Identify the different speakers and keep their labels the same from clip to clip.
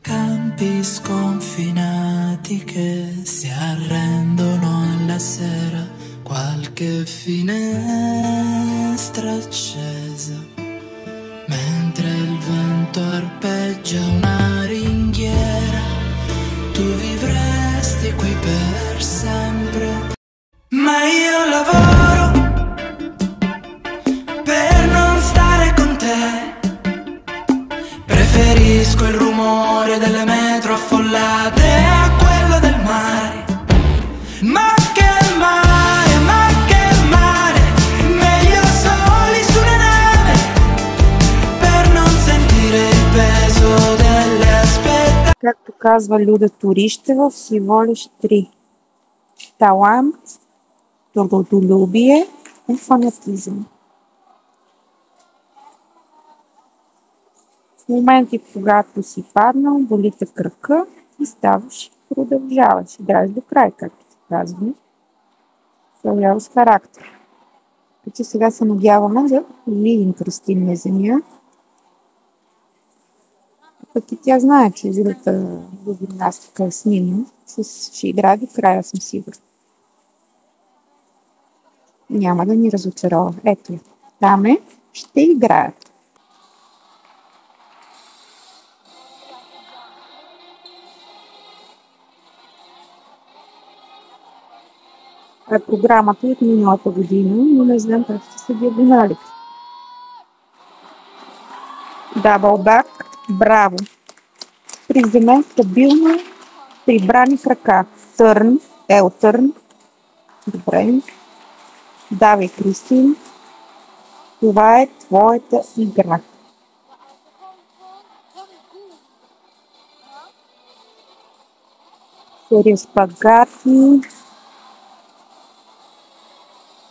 Speaker 1: Campi sconfinati che si arrendono alla sera, qualche finestra accesa, mentre il vento arpeggia una ringhiera. Tu vivresti qui per sempre, ma io lavoro per non stare con te. Preferisco il rumore delle metro affollate a quello del mare. Ma che mare, meglio soli su una nave, per non sentire il peso delle aspettative.
Speaker 2: Както казва Люда Турищева в Сиволиш 3. Талант, трудолюбие и фанатизъм. В моменти, когато си паднал, боли те кръка и ставаш, продължаваш. Играеш до край, както се казва. Проявяваш характер. Така че сега се надяваме да видим Кристина Земя. Пък и тя знае, че видата до гимнастика е с нина. Ще играе до края, съм сигурна. Няма да ни разочарова. Ето я. Там е. Ще играят. Програмата от миналата година, но не знам как ще се диагонали. Дабъл бак, браво! Приземен стабилно, прибрани крака. Търн, елтърн. Добре. Давай, Кристин. Това е твоята игра. Серия спагати.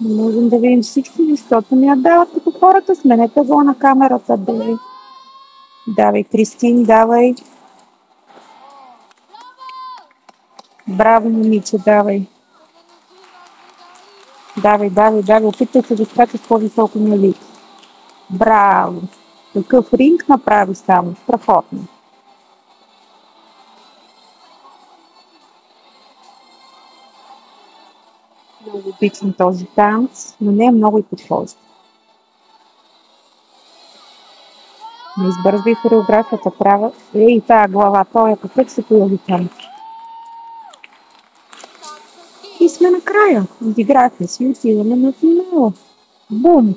Speaker 2: Не можем да видим всички, защото ми я дават като хората. Сменете го на камерата. Давай, Кристин, давай. Браво, момиче, давай. Давай. Опитай се да скачаш по-високо на лик. Браво. Такъв ринг направи само. Страхотно. Много обичам този танц, но не е много и подхожда. Не избързвай хореографията права. Ей, тая глава, той как се появи там. И сме накрая. Изиграхме си, отиваме на финала. Бум!